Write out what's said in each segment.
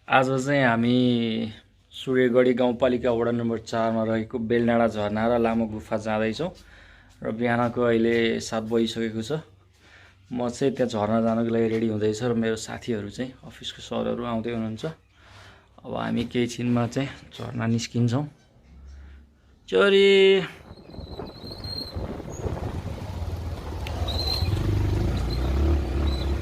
आज चाहिँ हामी सूर्यगढी गाउँपालिका वडा नम्बर 4 मा रहेको बेलडाँडा झरना र लामो गुफा जाँदैछौँ र बिहानको अहिले 7 बजिसकेको छ। म चाहिँ त्यहाँ झरना जानको लागि रेडी हुँदैछ र मेरो साथीहरू चाहिँ अफिसको सरहरू आउँदै हुनुहुन्छ। अब हामी केही छिनमा चाहिँ झरना निस्किन्छौँ। चोरी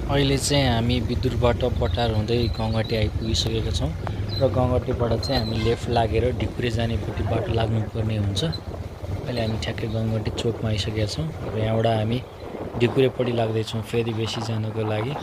अहिले चाहिँ हामी बिदुरबाट पटार हुँदै गङ्गटे आइपुगिसकेका छौँ र गङ्गटेबाट चाहिँ हामी लेफ्ट लागेर ढिकुरे जानेपट्टि बाटो लाग्नुपर्ने हुन्छ। अहिले हामी ठ्याक्कै गङ्गटे चोकमा आइसकेका छौँ र यहाँबाट हामी ढिकुरेपट्टि लाग्दैछौँ फेदीबेसी जानको लागि।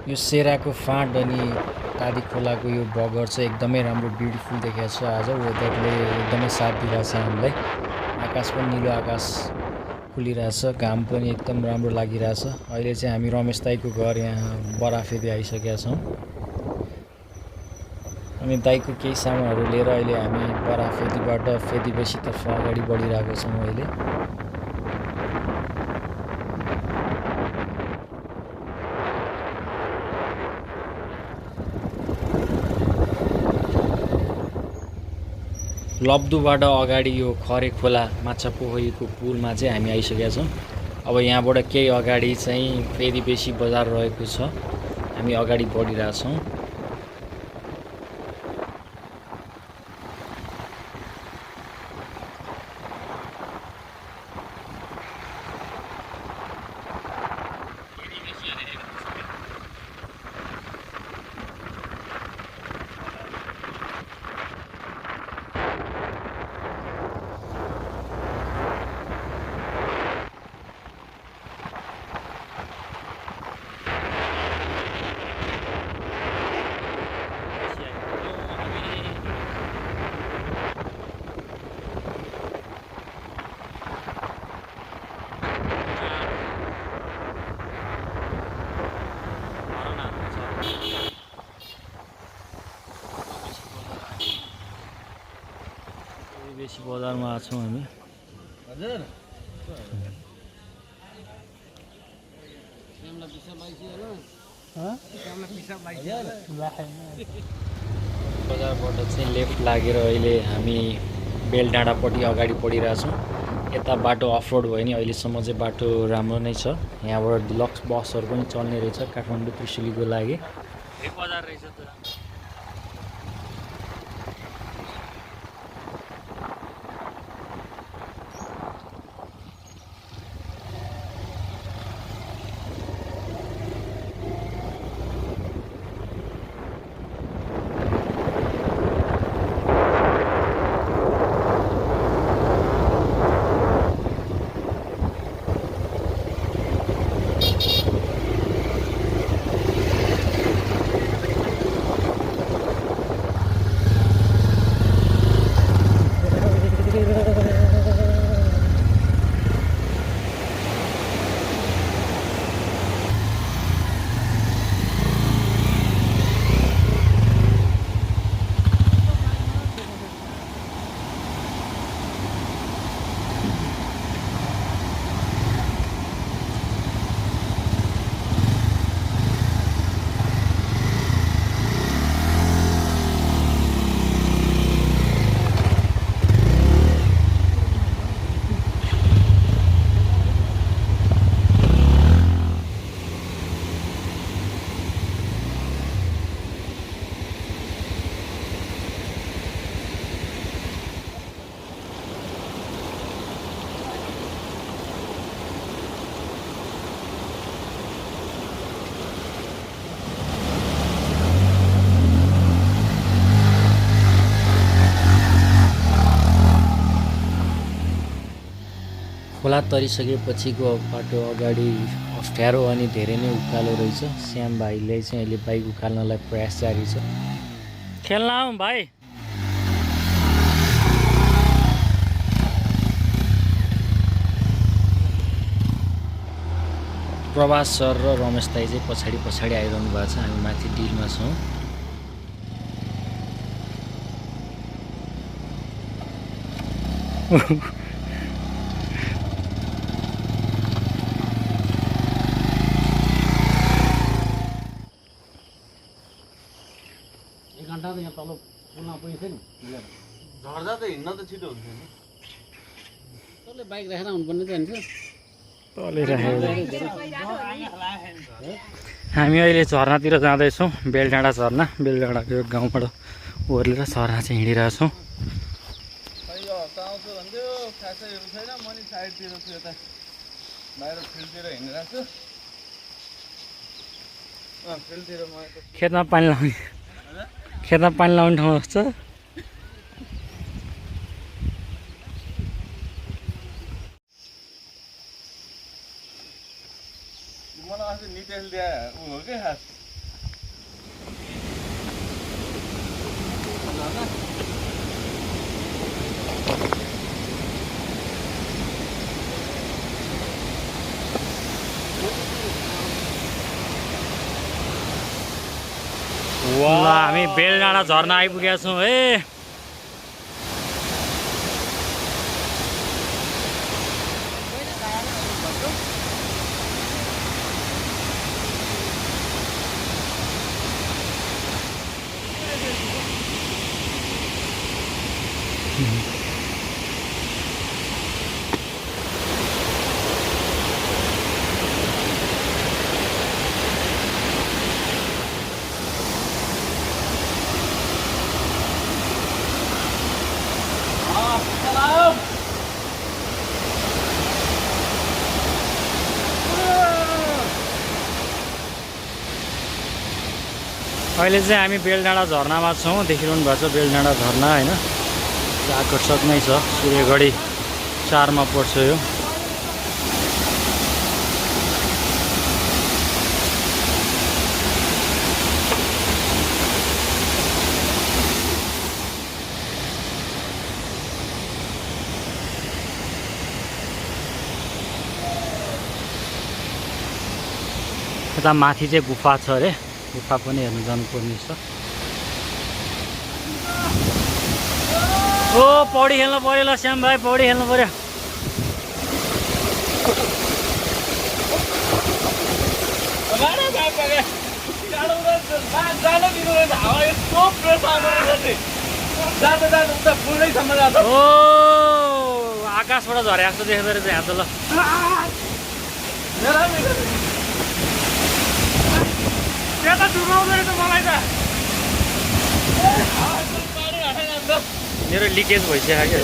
यो सेराको फाँट अनि तादी खोलाको यो बगर चाहिँ एकदमै राम्रो ब्युटिफुल देखाएको छ। आज वेदरले एकदमै साथ दिइरहेछ हामीलाई। आकाश पनि निलो आकाश खुलिरहेछ, घाम पनि एकदम राम्रो लागिरहेछ। अहिले चाहिँ हामी रमेश दाईको घर यहाँ बराफेदी आइसकेका छौँ अनि दाईको केही सामानहरू लिएर अहिले हामी बराफेदीबाट फेदीबेसीतर्फ अगाडि बढिरहेको छौँ। अहिले लब्दुबाट अगाडि यो खरे खोला माछा पोखरीको पुलमा चाहिँ हामी आइसकेका छौँ। अब यहाँबाट केही अगाडि चाहिँ फेदीबेसी बजार रहेको छ। हामी अगाडि बढिरहेछौँ। बेसी बजारमा आछौँ हामी। हजुर बजारबाट चाहिँ लेफ्ट लागेर अहिले हामी बेलडाँडापट्टि अगाडि बढिरहेछौँ। यता बाटो अफरोड भयो नि अहिलेसम्म चाहिँ बाटो राम्रो नै छ। यहाँबाट डिलक्स बसहरू पनि चल्ने रहेछ काठमाडौँ त्रिशुलीको लागि। बजार रहेछ त। खोला तरिसकेपछिको बाटो अगाडि अप्ठ्यारो अनि धेरै नै उकालो रहेछ। श्याम भाइले चाहिँ अहिले बाइक उकाल्नलाई प्रयास जारी छ। खेल्न आऊ भाइ। प्रभास सर र रमेश दाई चाहिँ पछाडि आइरहनु भएको छ। हामी माथि डिलमा छौँ। घन्टा त यहाँ तल पुलमा पुगेको थियो नि झर्दा त हिँड्न त छिटो हुन्छ नि। तँले बाइक राखेर आउनुपर्ने त हुन्छ। हामी अहिले झरनातिर जाँदैछौँ। बेलडाँडा झरना। बेलडाँडाको यो गाउँबाट ओर्लेर झरना चाहिँ हिँडिरहेछौँ। खेतमा पानी लाउने ठाउँ जस्तो। हामी बेलडाँडा झरना आइपुगेका छौँ है। अहिले चाहिँ हामी बेलडाँडा झरनामा छौँ। देखिरहनु भएको छ बेलडाँडा झरना होइन। आकर्षक नै छ। सूर्यगढी 4 मा पर्छ यो। यता माथि चाहिँ गुफा छ अरे। गुफा पनि हेर्नु जानुपर्ने छ। ओ पौडी खेल्नु पर्यो ल श्याम भाइ। पौडी खेल्नु पर्यो। ओ आकाशबाट झरे जस्तो देख्दो रहेछ यहाँ त ल। मेरो लिकेज भइसक्यो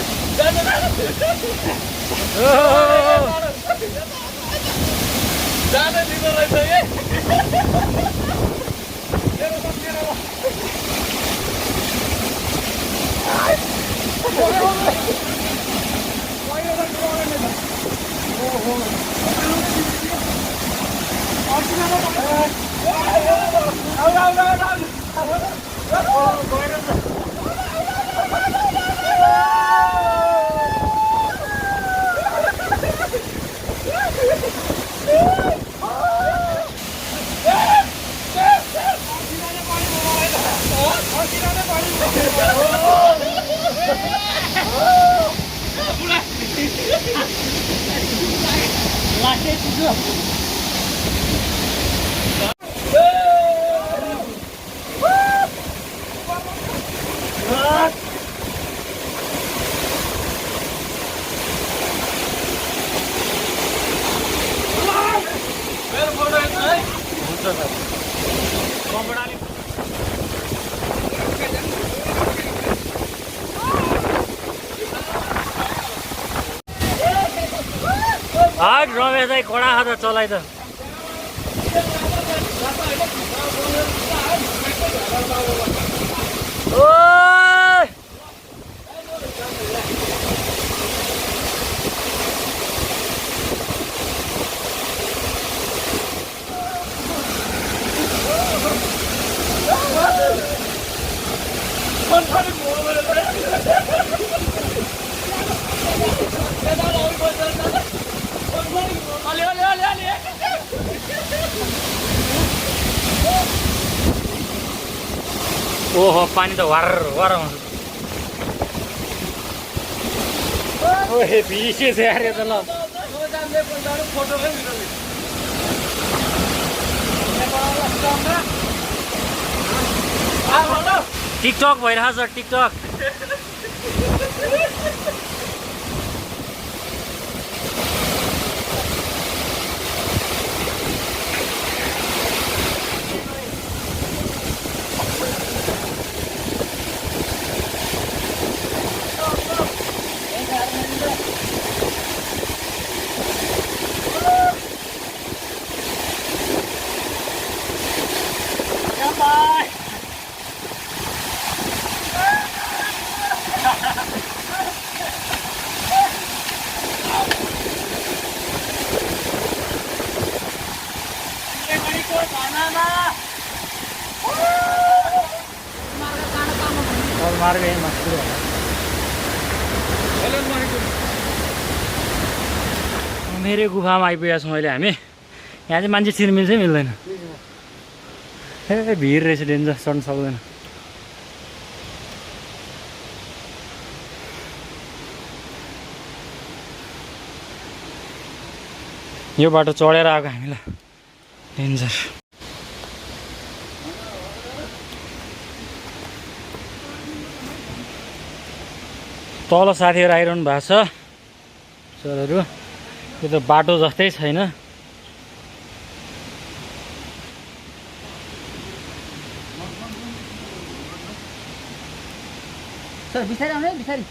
हाट रमेश दाइ कडा हात चलाइ त ओहो पानी त वार वार आउँछ ओहे भिसिएछ यार यो त ल टिकटक भइरहेछ टिकटक चमेरे गुफामा आइपुगेका छौँ अहिले हामी यहाँ चाहिँ मान्छे छिर्नु मिल्छ मिल्दैन ए भिड रहेछ डेन्जर चढ्नु सक्दैन यो बाटो चढेर आएको हामीलाई डेन्जर तल साथीहरू आइरहनु भएको छ सरहरू यो त बाटो जस्तै छैन सर बिस्तारै आउनु है बिस्तारै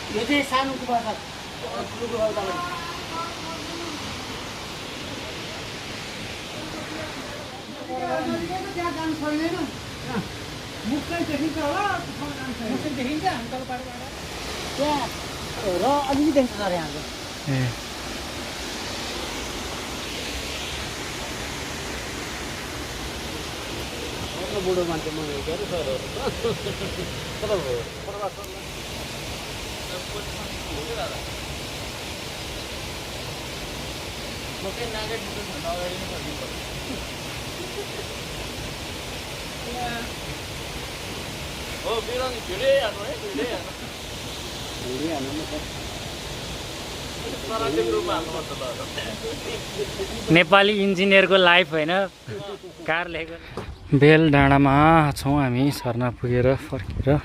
यो चाहिँ सानो गुफा छ ठुलो गुफा उता त्यहाँ जानु सक्दैन मुखै देखिन्छ होला मुखै देखिन्छ तल पारिबाट त्यहाँ र अलिकति देखिन्छ सर यहाँको बुढो मान्छे म के अरे सर नेपाली इन्जिनियरको लाइफ होइन कार लेखेको बेलडाँडामा छौँ हामी सर्ना पुगेर फर्केर